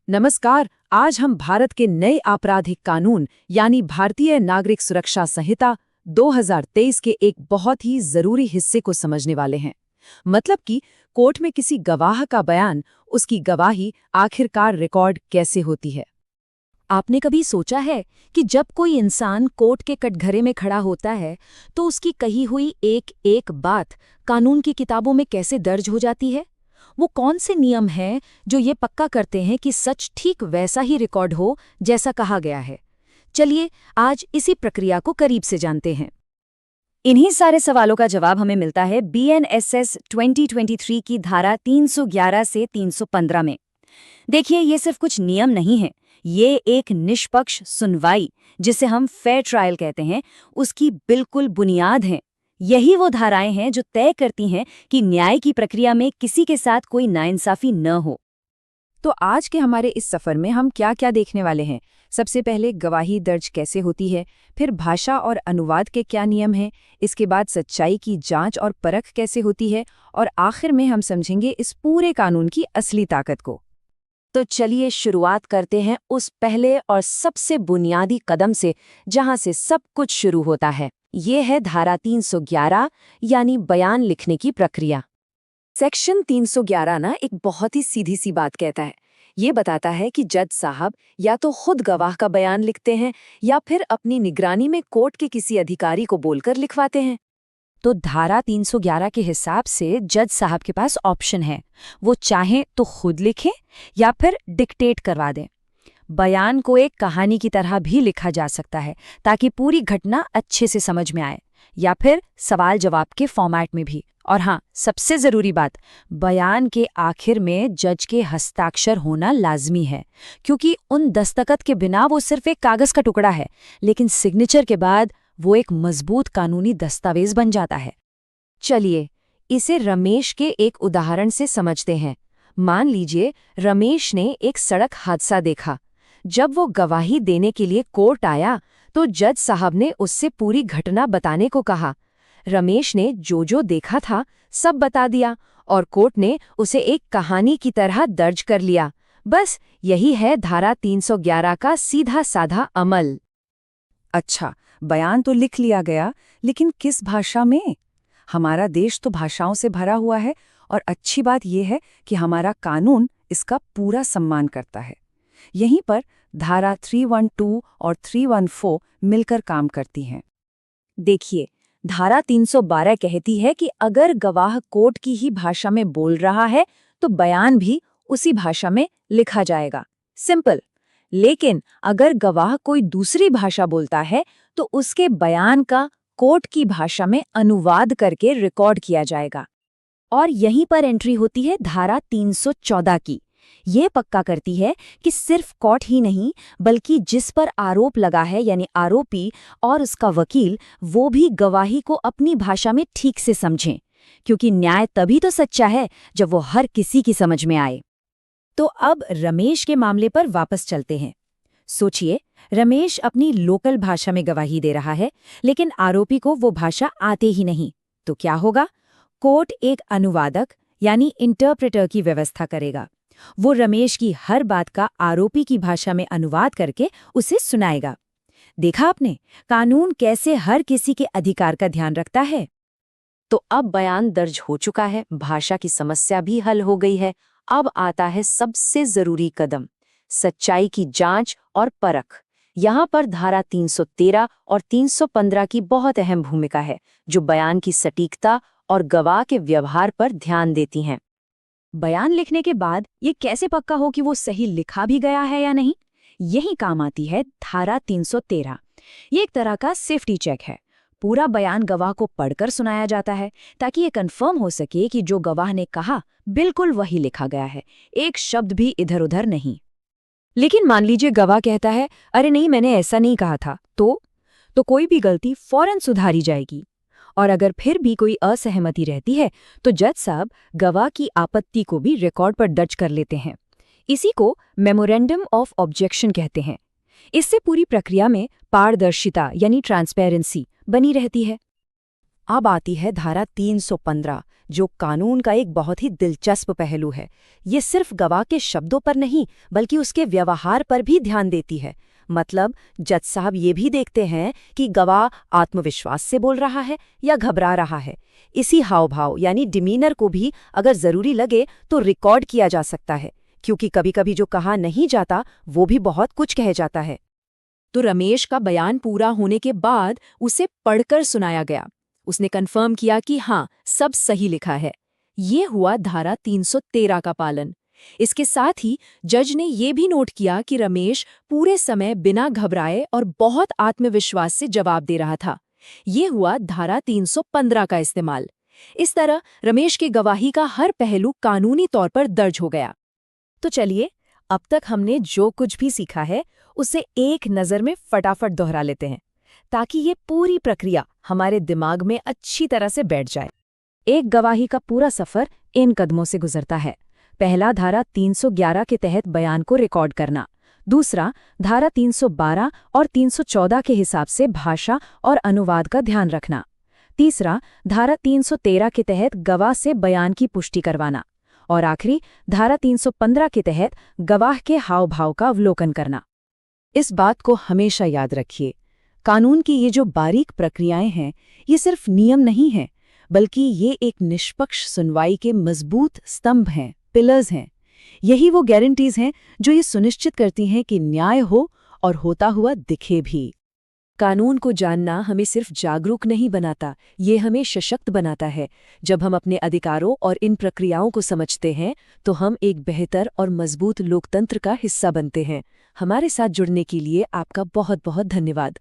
नमस्कार। आज हम भारत के नए आपराधिक कानून यानी भारतीय नागरिक सुरक्षा संहिता 2023 के एक बहुत ही जरूरी हिस्से को समझने वाले हैं। मतलब कि कोर्ट में किसी गवाह का बयान, उसकी गवाही आखिरकार रिकॉर्ड कैसे होती है। आपने कभी सोचा है कि जब कोई इंसान कोर्ट के कटघरे में खड़ा होता है तो उसकी कही हुई एक एक बात कानून की किताबों में कैसे दर्ज हो जाती है? वो कौन से नियम हैं जो ये पक्का करते हैं कि सच ठीक वैसा ही रिकॉर्ड हो जैसा कहा गया है? चलिए आज इसी प्रक्रिया को करीब से जानते हैं। इन्हीं सारे सवालों का जवाब हमें मिलता है BNSS 2023 की धारा 311 से 315 में। देखिए, ये सिर्फ कुछ नियम नहीं है, ये एक निष्पक्ष सुनवाई, जिसे हम फेयर ट्रायल कहते हैं, उसकी बिल्कुल बुनियाद है। यही वो धाराएं हैं जो तय करती हैं कि न्याय की प्रक्रिया में किसी के साथ कोई नाइंसाफी न हो। तो आज के हमारे इस सफर में हम क्या क्या देखने वाले हैं? सबसे पहले गवाही दर्ज कैसे होती है, फिर भाषा और अनुवाद के क्या नियम हैं, इसके बाद सच्चाई की जांच और परख कैसे होती है, और आखिर में हम समझेंगे इस पूरे कानून की असली ताकत को। तो चलिए शुरुआत करते हैं उस पहले और सबसे बुनियादी कदम से जहां से सब कुछ शुरू होता है। ये है धारा 311 यानी बयान लिखने की प्रक्रिया। सेक्शन 311 ना एक बहुत ही सीधी सी बात कहता है। ये बताता है कि जज साहब या तो खुद गवाह का बयान लिखते हैं या फिर अपनी निगरानी में कोर्ट के किसी अधिकारी को बोलकर लिखवाते हैं। तो धारा 311 के हिसाब से जज साहब के पास ऑप्शन है, वो चाहें तो खुद लिखें या फिर डिक्टेट करवा दें। बयान को एक कहानी की तरह भी लिखा जा सकता है ताकि पूरी घटना अच्छे से समझ में आए, या फिर सवाल जवाब के फॉर्मेट में भी। और हाँ, सबसे जरूरी बात, बयान के आखिर में जज के हस्ताक्षर होना लाजमी है, क्योंकि उन दस्तखत के बिना वो सिर्फ एक कागज का टुकड़ा है, लेकिन सिग्नेचर के बाद वो एक मजबूत कानूनी दस्तावेज बन जाता है। चलिए इसे रमेश के एक उदाहरण से समझते हैं। मान लीजिए रमेश ने एक सड़क हादसा देखा। जब वो गवाही देने के लिए कोर्ट आया तो जज साहब ने उससे पूरी घटना बताने को कहा। रमेश ने जो जो देखा था सब बता दिया और कोर्ट ने उसे एक कहानी की तरह दर्ज कर लिया। बस यही है धारा 311 का सीधा साधा अमल। अच्छा, बयान तो लिख लिया गया, लेकिन किस भाषा में? हमारा देश तो भाषाओं से भरा हुआ है, और अच्छी बात यह है कि हमारा कानून इसका पूरा सम्मान करता है। यहीं पर धारा 312 और 314 मिलकर काम करती हैं। देखिए, धारा 312 कहती है कि अगर गवाह कोर्ट की ही भाषा में बोल रहा है तो बयान भी उसी भाषा में लिखा जाएगा। सिंपल। लेकिन अगर गवाह कोई दूसरी भाषा बोलता है तो उसके बयान का कोर्ट की भाषा में अनुवाद करके रिकॉर्ड किया जाएगा। और यहीं पर एंट्री होती है धारा 314 की। ये पक्का करती है कि सिर्फ कोर्ट ही नहीं, बल्कि जिस पर आरोप लगा है यानी आरोपी और उसका वकील, वो भी गवाही को अपनी भाषा में ठीक से समझें, क्योंकि न्याय तभी तो सच्चा है जब वो हर किसी की समझ में आए। तो अब रमेश के मामले पर वापस चलते हैं। सोचिए, रमेश अपनी लोकल भाषा में गवाही दे रहा है, लेकिन आरोपी को वो भाषा आते ही नहीं। तो क्या होगा? कोर्ट एक अनुवादक यानी इंटरप्रेटर की व्यवस्था करेगा। वो रमेश की हर बात का आरोपी की भाषा में अनुवाद करके उसे सुनाएगा। देखा आपने, कानून कैसे हर किसी के अधिकार का ध्यान रखता है। तो अब बयान दर्ज हो चुका है, भाषा की समस्या भी हल हो गई है। अब आता है सबसे जरूरी कदम, सच्चाई की जांच और परख। यहाँ पर धारा 313 और 315 की बहुत अहम भूमिका है, जो बयान की सटीकता और गवाह के व्यवहार पर ध्यान देती हैं। बयान लिखने के बाद ये कैसे पक्का हो कि वो सही लिखा भी गया है या नहीं? यही काम आती है धारा 313। ये एक तरह का सेफ्टी चेक है। पूरा बयान गवाह को पढ़कर सुनाया जाता है ताकि ये कंफर्म हो सके कि जो गवाह ने कहा बिल्कुल वही लिखा गया है, एक शब्द भी इधर-उधर नहीं। लेकिन मान लीजिए गवाह कहता है, अरे नहीं, मैंने ऐसा नहीं कहा था, तो कोई भी गलती फौरन सुधारी जाएगी। और अगर फिर भी कोई असहमति रहती है तो जज साहब गवाह की आपत्ति को भी रिकॉर्ड पर दर्ज कर लेते हैं। इसी को मेमोरेंडम ऑफ ऑब्जेक्शन कहते हैं। इससे पूरी प्रक्रिया में पारदर्शिता यानी ट्रांसपेरेंसी बनी रहती है। अब आती है धारा 315, जो कानून का एक बहुत ही दिलचस्प पहलू है। ये सिर्फ गवाह के शब्दों पर नहीं बल्कि उसके व्यवहार पर भी ध्यान देती है। मतलब जज साहब ये भी देखते हैं कि गवाह आत्मविश्वास से बोल रहा है या घबरा रहा है। इसी हाव-भाव यानी डिमीनर को भी अगर जरूरी लगे तो रिकॉर्ड किया जा सकता है, क्योंकि कभी-कभी जो कहा नहीं जाता वो भी बहुत कुछ कह जाता है। तो रमेश का बयान पूरा होने के बाद उसे पढ़कर सुनाया गया। उसने कंफर्म किया कि हाँ, सब सही लिखा है। ये हुआ धारा 313 का पालन। इसके साथ ही जज ने ये भी नोट किया कि रमेश पूरे समय बिना घबराए और बहुत आत्मविश्वास से जवाब दे रहा था। ये हुआ धारा 315 का इस्तेमाल। इस तरह रमेश की गवाही का हर पहलू कानूनी तौर पर दर्ज हो गया। तो चलिए, अब तक हमने जो कुछ भी सीखा है उसे एक नज़र में फटाफट दोहरा लेते हैं, ताकि ये पूरी प्रक्रिया हमारे दिमाग में अच्छी तरह से बैठ जाए। एक गवाही का पूरा सफ़र इन कदमों से गुजरता है। पहला, धारा 311 के तहत बयान को रिकॉर्ड करना। दूसरा, धारा 312 और 314 के हिसाब से भाषा और अनुवाद का ध्यान रखना। तीसरा, धारा 313 के तहत गवाह से बयान की पुष्टि करवाना। और आखिरी, धारा 315 के तहत गवाह के हाव-भाव का अवलोकन करना। इस बात को हमेशा याद रखिए, कानून की ये जो बारीक प्रक्रियाएं हैं, ये सिर्फ नियम नहीं हैं, बल्कि ये एक निष्पक्ष सुनवाई के मजबूत स्तंभ हैं, पिलर्स हैं। यही वो गारंटीज हैं जो ये सुनिश्चित करती हैं कि न्याय हो और होता हुआ दिखे भी। कानून को जानना हमें सिर्फ जागरूक नहीं बनाता, ये हमें सशक्त बनाता है। जब हम अपने अधिकारों और इन प्रक्रियाओं को समझते हैं तो हम एक बेहतर और मजबूत लोकतंत्र का हिस्सा बनते हैं। हमारे साथ जुड़ने के लिए आपका बहुत बहुत धन्यवाद।